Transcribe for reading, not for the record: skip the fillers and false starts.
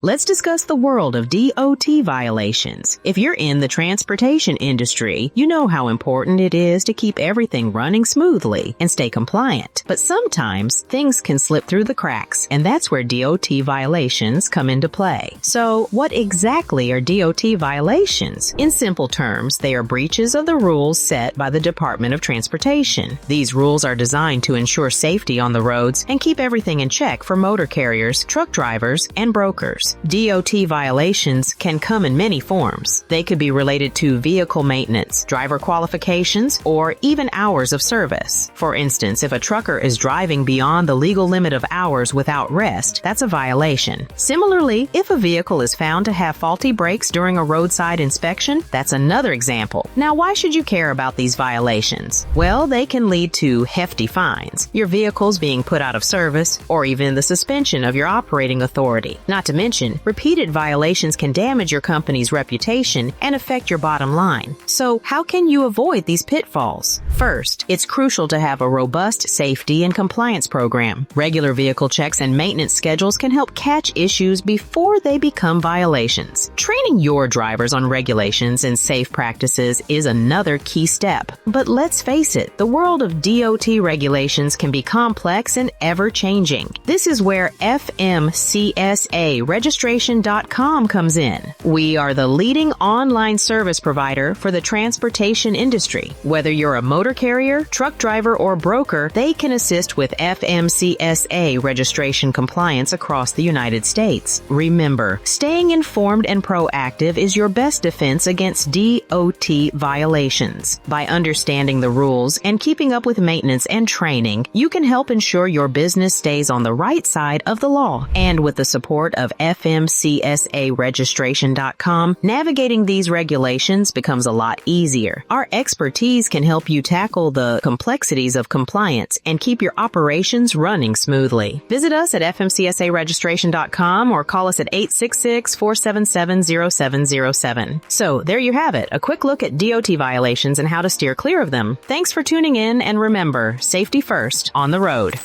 Let's discuss the world of DOT violations. If you're in the transportation industry, you know how important it is to keep everything running smoothly and stay compliant. But sometimes things can slip through the cracks, and that's where DOT violations come into play. So, what exactly are DOT violations? In simple terms, they are breaches of the rules set by the Department of Transportation. These rules are designed to ensure safety on the roads and keep everything in check for motor carriers, truck drivers, and brokers. DOT violations can come in many forms. They could be related to vehicle maintenance, driver qualifications, or even hours of service. For instance, if a trucker is driving beyond the legal limit of hours without rest, that's a violation. Similarly, if a vehicle is found to have faulty brakes during a roadside inspection, that's another example. Now, why should you care about these violations? Well, they can lead to hefty fines, your vehicles being put out of service, or even the suspension of your operating authority. Not to mention, repeated violations can damage your company's reputation and affect your bottom line. So, how can you avoid these pitfalls? First, it's crucial to have a robust safety and compliance program. Regular vehicle checks and maintenance schedules can help catch issues before they become violations. Training your drivers on regulations and safe practices is another key step. But let's face it, the world of DOT regulations can be complex and ever-changing. This is where FMCSA Registration.com comes in. We are the leading online service provider for the transportation industry. Whether you're a motor carrier, truck driver, or broker, they can assist with FMCSA registration compliance across the United States. Remember, staying informed and proactive is your best defense against DOT violations. By understanding the rules and keeping up with maintenance and training, you can help ensure your business stays on the right side of the law. And with the support of FMCSA Registration.com, navigating these regulations becomes a lot easier. Our expertise can help you tackle the complexities of compliance and keep your operations running smoothly. Visit us at FMCSARegistration.com or call us at 866-477-0707. So there you have it, a quick look at DOT violations and how to steer clear of them. Thanks for tuning in, and remember, safety first on the road.